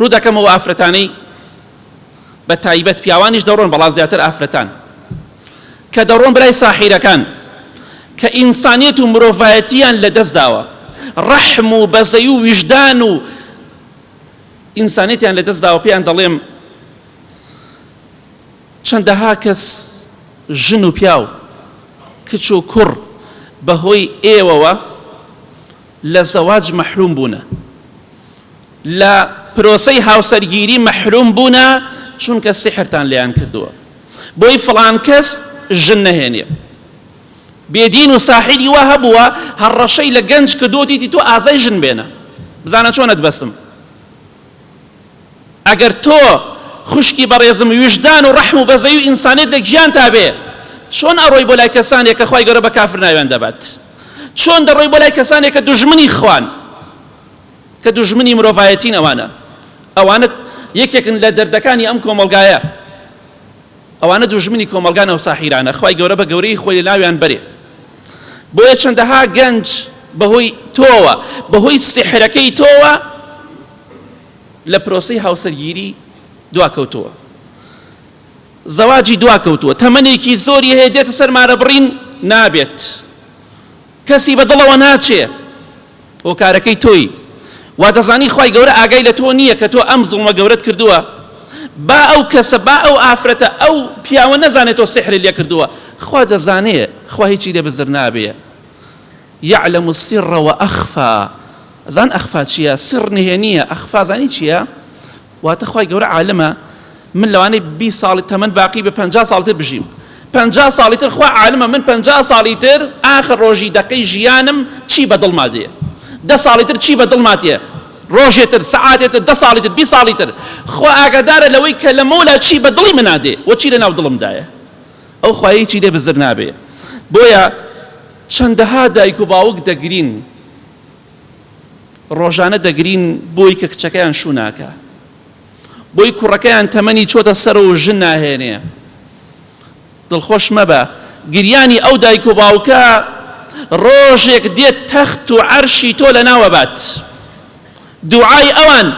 ڕوودەکەمەوە ئافرەتانەی بە تایبەت پیاوانیش دەڕۆن بەڵام زیاتر ئافرەتان کە دەڕۆن بەلای ساحیرەکان کە ئینسانیەت و مرۆڤایەتیان لەدەست داوە، ڕەحم و بەزەی و ویژدان و ئینسانیەتیان لەدەست داوە. پێیان دەڵێم چەندەها کەس ژن و پیاو کچ و کوڕ بەهۆی ئێوەوە لە زەواج مەحروم بوونە، لە پرۆسەی هاوسەرگیری مەحروم بوونە چونکە سیحرتان لێیان کردووە. بۆی فڵان کەس ژن نەهێنێ. بێدین و ساحیری وا هەبووە هەڕەشەی لە گەنج کردووە دیتی تۆ ئازای ژن بێنە، بزانە چۆنت بەسم. ئەگەر تۆ خوشکی بەڕێزم ویژدان و ڕەحم و بەزەی و ئینسانیت لە گیان تا بێ، چۆن ئەڕۆی بۆ لای کەسانێک کە خوای گەورە بە کافر ناویان دەبات؟ چۆن دەڕۆی بۆ لای کەسانێک کە دوژمنی خوان، کە دوژمنی مرۆڤایەتین؟ ئەوانە یەکێکن لە دەردەکانی ئەم کۆمەڵگایە. ئەوانە دوژمنی کۆمەلگانە و ساحیرانە، خوای گەورە بە گەورەی خۆی لە ناویان بەرێ. بۆیە چەندەها گەنج بەهۆی تۆوە، بەهۆی سیحرەکەی تۆوە لە پرۆسەی هاوسەرگیری دواکەوتووە، زەواجی دواکەوتووە، تەمەنێکی زۆری هەیە دێتە سەر مارە بڕین نابێت، کەسی بەدڵەوە ناچێ، هۆکارەکەی تۆی. وا دەزانی خوای گەورە ئاگای لە تۆ نییە کە تۆ ئەم زوڵمە گەورەت کردووە، با ئەو کەسە با ئەو ئافرەتە ئەو پیاوە نەزانێت تۆ سیحری لێ کردووە، خوا دەزانێ، خوا هیچی لێ بزر نابێ. يعلم السر وأخفى. زان أخفى چییە؟ سر نهێنیە. ئەخفا زانی چییە؟ واتە خوای گەورە عالمە. من لەوانەی 20 ساڵی تەمەن باقی بە 50 ساڵتر بژیم، 50 ساڵی تر خوا عالمە من 50 ساڵی تر ئاخر ڕۆژی دەقەی ژیانم چی بەدڵ مادەیە، 10 ساڵی تر چی بەدڵ ماتێ، ڕۆژێتر سەعاتێتر 10 ساڵی تر 20 ساڵی تر. خوا ئاگادارە لەوەی کە لە مۆلا چی بەدڵی منادێ و چی لە ناو دڵمدایە. ئەو خوایی چی لێ بزر نابێ. بۆیە چەندەها دایک و باوک دەگرین، ڕۆژانە دەگرین بۆی کە کچەکەیان شوو ناکە، بۆی کوڕەکەیان تەمەنی چۆتە سەر و ژن ناهێنێ. دڵخۆش مەبە، گریانی ئەو دایک و باوکە ڕۆژێک دێت تەخت و عەرشی تۆ لە ناوە بات. دوعای ئەوان،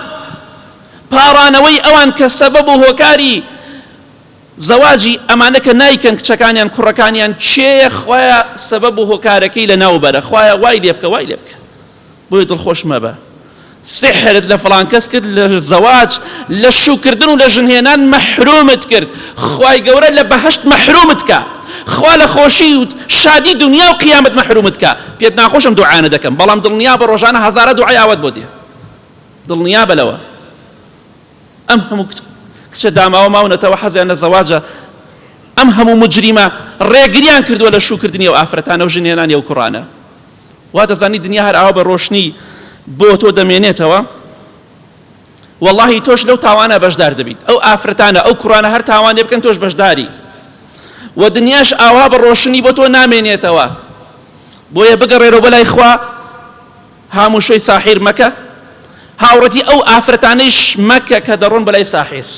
پاڕانەوەی ئەوان کە سەبەب و هۆکاری زەواجی ئەمانە کە نایکەن کچەکانیان کوڕەکانیان، کێ خوایە سەبەب و هۆکارەکەی لە ناو بەرە، خوایە وای لێ بکە وای لێ بکە. بۆیە دڵخۆش مەبە. سحرت لە فڵان کەس کرد، لە زەواج لە شوکردن و لە ژنهێنان مەحرومت کرد، خوای گەورە لە بەهەشت مەحرومت کە، خوا لە خۆشی و شادی دنیا و قیامەت مەحرومت کە. پێت ناخۆشم دوعانە دەکەم، بەڵام دڵنیا بە ڕۆژانە هەزارە دوعای ئاوات بۆ دێ. دڵنیا بەلەوە ئەم هەموو کچە داماوە ماونەتەوە حەزیان لە زەواجە، ئەم هەموو مجریمە ڕێگریان کردووە لە شوکردنی و ئافرەتانە و ژنهێنانی و کوڕانە. وا دەزانی دنیا هەر ئاوا بە ڕۆشنی بۆ تۆ دەمێنێتەوە، وەڵڵاهی تۆش لەو تاوانە بەشدار دەبیت. ئەو ئافرەتانە ئەو کوڕانە هەر تاوان لێ بکەن تۆش بەشداری، و دنیاش ئاوا بە ڕۆشنی بۆ تۆ نامێنێتەوە. بۆیە بگەڕێرەوە بەلای خوا، هەموو شوێی ساحیر مەکە، هاوڕەتی ئەو ئافرەتانەیش مەکە کە دەڕۆن بەلای ساحیر.